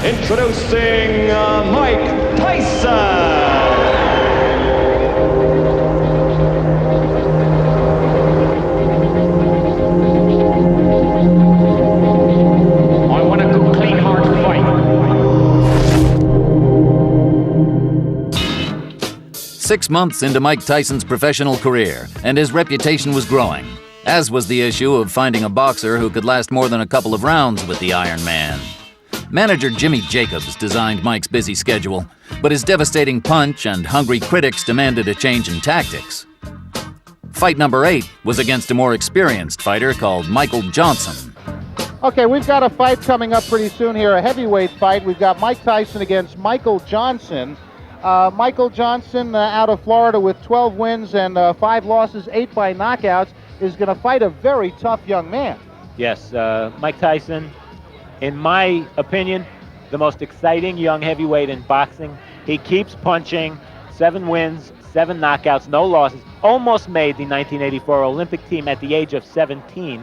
Introducing Mike Tyson. I want a good, clean, hard fight. 6 months into Mike Tyson's professional career, and his reputation was growing, as was the issue of finding a boxer who could last more than a couple of rounds with the Iron Man. Manager Jimmy Jacobs designed Mike's busy schedule, but his devastating punch and hungry critics demanded a change in tactics. Fight number 8 was against a more experienced fighter called Michael Johnson. Okay, we've got a fight coming up pretty soon here, a heavyweight fight. We've got Mike Tyson against Michael Johnson. Michael Johnson out of Florida with 12 wins and 5 losses, 8 by knockouts, is going to fight a very tough young man. Yes, Mike Tyson, in my opinion, the most exciting young heavyweight in boxing. He keeps punching, 7 wins, 7 knockouts, no losses. Almost made the 1984 Olympic team at the age of 17.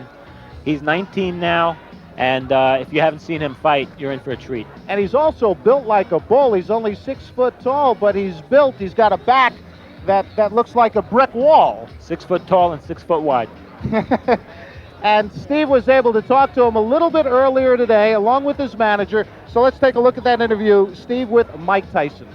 He's 19 now, and if you haven't seen him fight, you're in for a treat. And he's also built like a bull. He's only 6 foot tall, but he's built. He's got a back that looks like a brick wall. 6 foot tall and 6 foot wide. And Steve was able to talk to him a little bit earlier today, along with his manager. So let's take a look at that interview. Steve with Mike Tyson.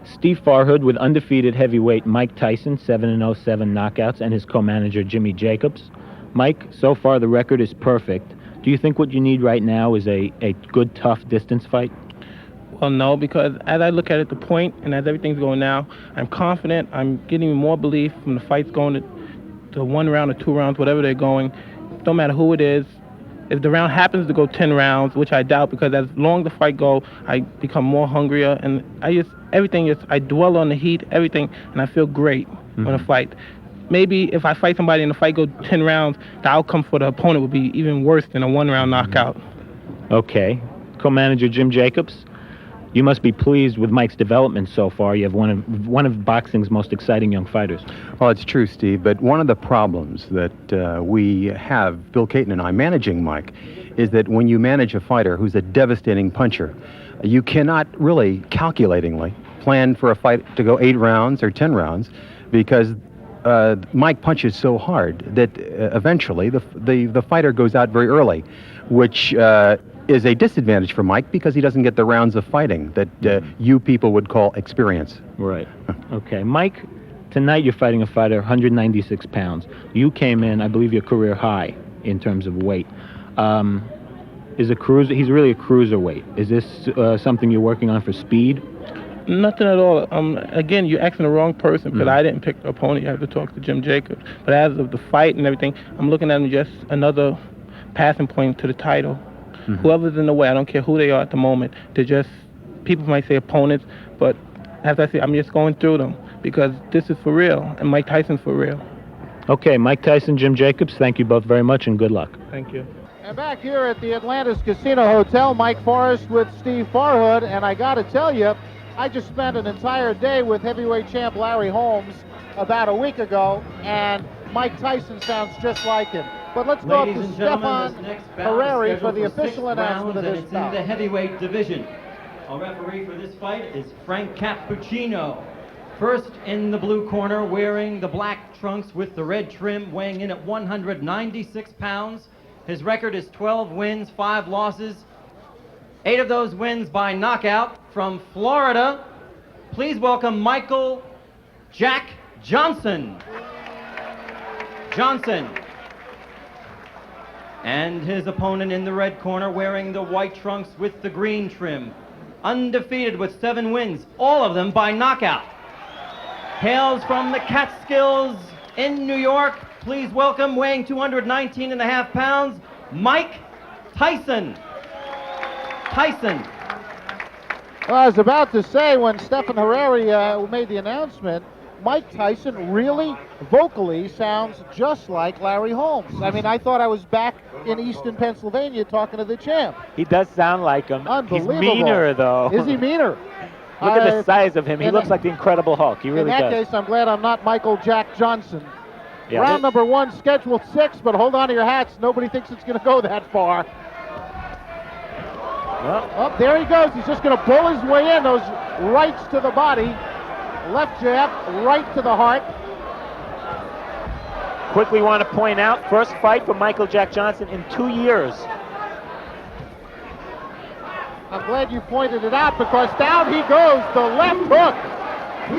Steve Farhood with undefeated heavyweight Mike Tyson, 7-0, 7 knockouts, and his co-manager Jimmy Jacobs. Mike, so far the record is perfect. Do you think what you need right now is a good, tough distance fight? Well, no, because as I look at it, the point, and as everything's going now, I'm confident. I'm getting more belief from the fights going to 1 round or 2 rounds, whatever they're going. Don't matter who it is. If the round happens to go 10 rounds, which I doubt, because as long as the fight go, I become more hungrier, and I dwell on the heat, everything, and I feel great when I fight. Maybe if I fight somebody and the fight goes 10 rounds, the outcome for the opponent would be even worse than a 1-round knockout. Okay. Co-manager Jim Jacobs, you must be pleased with Mike's development so far. You have one of boxing's most exciting young fighters. Well, it's true, Steve, but one of the problems that we have, Bill Caton and I, managing Mike, is that when you manage a fighter who's a devastating puncher, you cannot really calculatingly plan for a fight to go 8 rounds or 10 rounds, because Mike punches so hard that eventually the fighter goes out very early, which is a disadvantage for Mike because he doesn't get the rounds of fighting that you people would call experience. Right. Okay. Mike, tonight you're fighting a fighter 196 pounds. You came in, I believe, your career high in terms of weight. He's really a cruiserweight. Is this something you're working on for speed? Nothing at all. Again, you're asking the wrong person, because I didn't pick the opponent. You have to talk to Jim Jacobs. But as of the fight and everything, I'm looking at him just another passing point to the title. Whoever's in the way, I don't care who they are at the moment. They're just, people might say opponents, but as I say, I'm just going through them because this is for real, and Mike Tyson's for real. Okay, Mike Tyson, Jim Jacobs, thank you both very much and good luck. Thank you. And back here at the Atlantis Casino Hotel, Mike Forrest with Steve Farhood, and I got to tell you, I just spent an entire day with heavyweight champ Larry Holmes about a week ago, and Mike Tyson sounds just like him. But let's go up to Stefan Harari for the official announcement of this bout. It's bout. in the heavyweight division. Our referee for this fight is Frank Cappuccino. First in the blue corner, wearing the black trunks with the red trim, weighing in at 196 pounds. His record is 12 wins, 5 losses. 8 of those wins by knockout. From Florida, please welcome Michael Jack Johnson. And his opponent in the red corner, wearing the white trunks with the green trim. Undefeated with 7 wins, all of them by knockout. Hails from the Catskills in New York. Please welcome, weighing 219.5 pounds, Mike Tyson. Well, I was about to say, when Stefan Harari made the announcement, Mike Tyson really vocally sounds just like Larry Holmes. I mean, I thought I was back in Easton, Pennsylvania talking to the champ. He does sound like him. Unbelievable. He's meaner, though. Is he meaner? Look at the size of him. He looks like the Incredible Hulk. He really does. In that case, I'm glad I'm not Michael Jack Johnson. Yeah, Round number 1, scheduled 6, but hold on to your hats. Nobody thinks it's going to go that far. Oh, there he goes. He's just going to bull his way in. Those rights to the body. Left jab, right to the heart. Quickly want to point out, first fight for Michael Jack Johnson in 2 years. I'm glad you pointed it out because down he goes. The left hook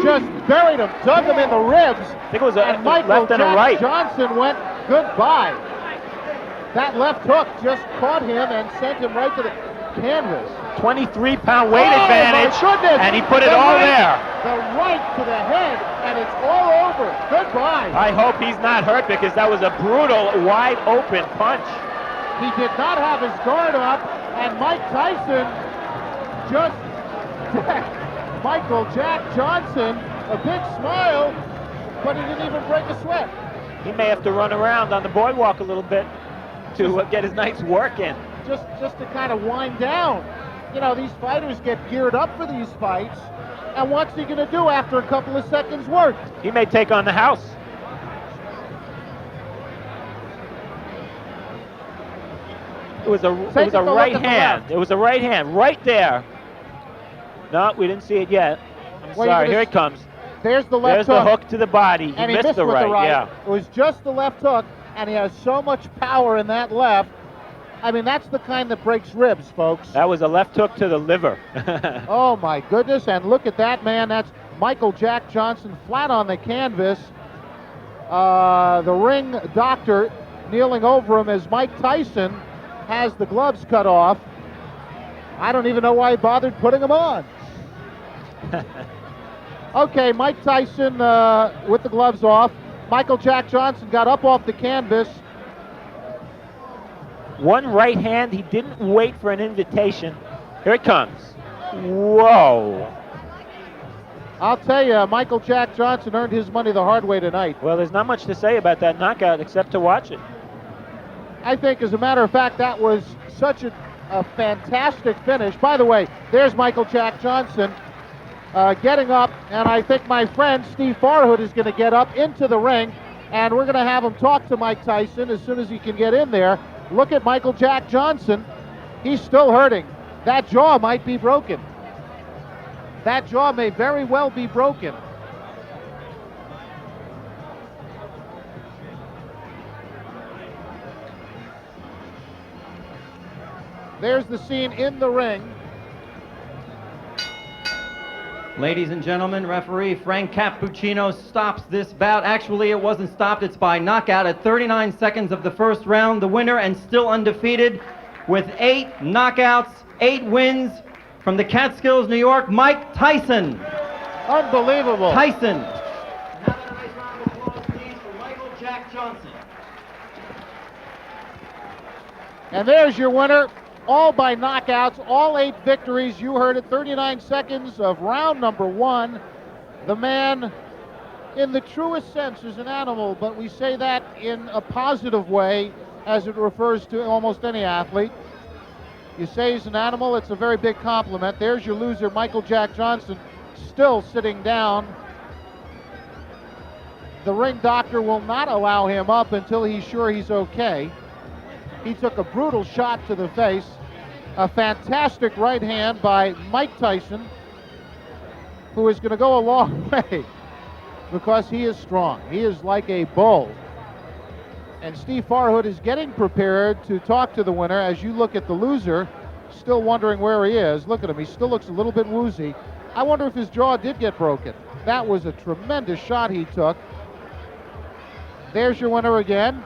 just buried him, dug him in the ribs. I think it was a and Michael left and a Jack right. Johnson went goodbye. That left hook just caught him and sent him right to the canvas. 23-pound weight advantage, my goodness. and he put it The all right, there. The right to the head, and it's all over. Goodbye. I hope he's not hurt because that was a brutal, wide-open punch. He did not have his guard up, and Mike Tyson just Michael Jack Johnson, a big smile, but he didn't even break a sweat. He may have to run around on the boardwalk a little bit to get his night's work in. Just to kind of wind down. You know, these fighters get geared up for these fights, and what's he going to do after a couple of seconds work? He may take on the house. It was a right hand. It was a right hand right there. No, we didn't see it yet. I'm sorry. Here it comes. There's the left hook. There's the hook to the body. And he missed the with right. the right. Yeah. It was just the left hook, and he has so much power in that left. I mean, that's the kind that breaks ribs, folks. That was a left hook to the liver. Oh, my goodness. And look at that, man. That's Michael Jack Johnson flat on the canvas. The ring doctor kneeling over him as Mike Tyson has the gloves cut off. I don't even know why he bothered putting them on. Okay, Mike Tyson with the gloves off. Michael Jack Johnson got up off the canvas. One right hand, he didn't wait for an invitation. Here it comes. Whoa. I'll tell you, Michael Jack Johnson earned his money the hard way tonight. Well, there's not much to say about that knockout except to watch it. I think, as a matter of fact, that was such a fantastic finish. By the way, there's Michael Jack Johnson getting up, and I think my friend Steve Farhood is going to get up into the ring, and we're going to have him talk to Mike Tyson as soon as he can get in there. Look at Michael Jack Johnson. He's still hurting. That jaw might be broken. That jaw may very well be broken. There's the scene in the ring. Ladies and gentlemen, referee Frank Cappuccino stops this bout. Actually, it wasn't stopped. It's by knockout at 39 seconds of the first round. The winner, and still undefeated, with 8 knockouts, 8 wins, from the Catskills, New York, Mike Tyson. Unbelievable. Tyson. Have a nice round of applause, please, for Michael Jack Johnson. And there's your winner. All by knockouts, all 8 victories. You heard it, 39 seconds of round number 1. The man, in the truest sense, is an animal, but we say that in a positive way as it refers to almost any athlete. You say he's an animal, it's a very big compliment. There's your loser, Michael Jack Johnson, still sitting down. The ring doctor will not allow him up until he's sure he's okay. He took a brutal shot to the face. A fantastic right hand by Mike Tyson, who is going to go a long way because he is strong. He is like a bull. And Steve Farhood is getting prepared to talk to the winner. As you look at the loser, still wondering where he is. Look at him. He still looks a little bit woozy. I wonder if his jaw did get broken. That was a tremendous shot he took. There's your winner again.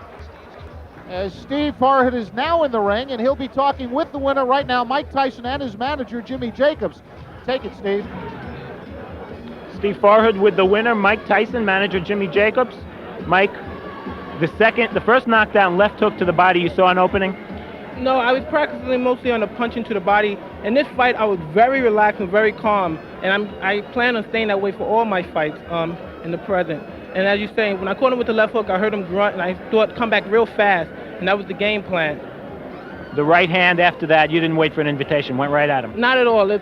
As Steve Farhood is now in the ring, and he'll be talking with the winner right now, Mike Tyson, and his manager, Jimmy Jacobs. Take it, Steve. Steve Farhood with the winner, Mike Tyson, manager Jimmy Jacobs. Mike, the first knockdown, left hook to the body, you saw an opening? No, I was practicing mostly on the punching to the body. In this fight, I was very relaxed and very calm, and I plan on staying that way for all my fights in the present. And as you're saying, when I caught him with the left hook, I heard him grunt, and I thought come back real fast, and that was the game plan. The right hand after that, you didn't wait for an invitation, went right at him. Not at all.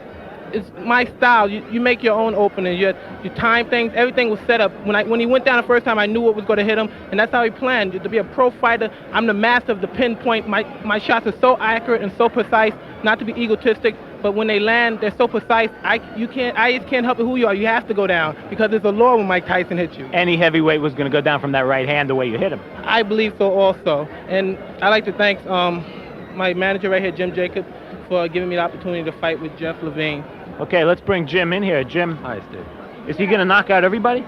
it's my style. You make your own opening. You time things. Everything was set up. When he went down the first time, I knew what was going to hit him, and that's how he planned. To be a pro fighter, I'm the master of the pinpoint. My shots are so accurate and so precise. Not to be egotistic, but when they land, they're so precise. I just can't help it who you are. You have to go down because it's a law when Mike Tyson hits you. Any heavyweight was going to go down from that right hand the way you hit him. I believe so also, and I'd like to thank my manager right here, Jim Jacob, for giving me the opportunity to fight with Jeff Levine. Okay, let's bring Jim in here. Jim, Hi, Steve. is he going to knock out everybody?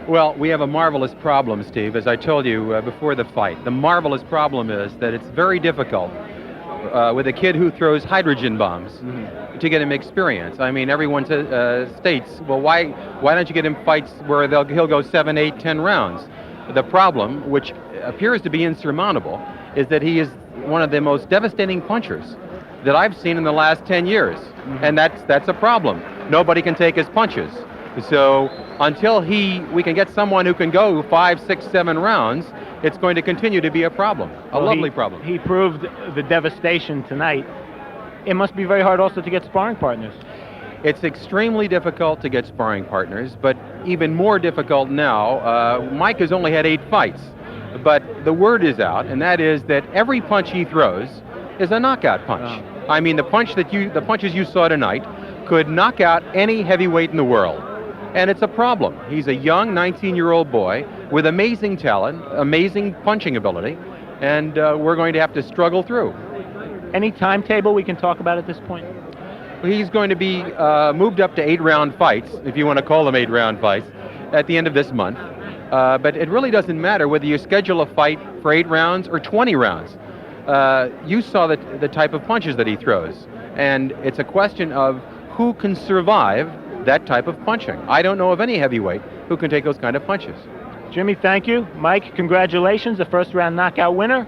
Well, we have a marvelous problem, Steve, as I told you before the fight. The marvelous problem is that it's very difficult with a kid who throws hydrogen bombs to get him experience. I mean, everyone states, well, why don't you get him fights where he'll go 7, 8, 10 rounds? The problem, which appears to be insurmountable, is that he is one of the most devastating punchers that I've seen in the last 10 years. And that's a problem. Nobody can take his punches. So until we can get someone who can go 5, 6, 7 rounds, it's going to continue to be a problem, lovely problem. He proved the devastation tonight. It must be very hard also to get sparring partners. It's extremely difficult to get sparring partners, but even more difficult now. Mike has only had 8 fights, but the word is out, and that is that every punch he throws is a knockout punch. I mean, the punches you saw tonight could knock out any heavyweight in the world. And it's a problem. He's a young 19-year-old boy with amazing talent, amazing punching ability, and we're going to have to struggle through. Any timetable we can talk about at this point? He's going to be moved up to 8-round fights, if you want to call them 8-round fights, at the end of this month. But it really doesn't matter whether you schedule a fight for 8 rounds or 20 rounds. You saw the type of punches that he throws, and it's a question of who can survive that type of punching. I don't know of any heavyweight who can take those kind of punches. Jimmy, thank you. Mike, congratulations, the first round knockout winner.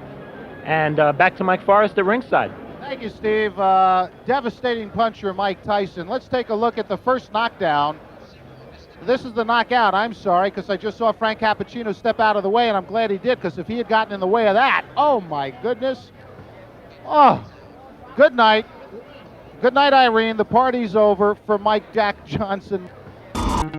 And back to Mike Forrest at ringside. Thank you, Steve. Devastating puncher, Mike Tyson. Let's take a look at the first knockdown. This is the knockout. I'm sorry, because I just saw Frank Cappuccino step out of the way, and I'm glad he did, because if he had gotten in the way of that, oh my goodness. Oh, good night. Good night, Irene. The party's over for Mike Jack Johnson.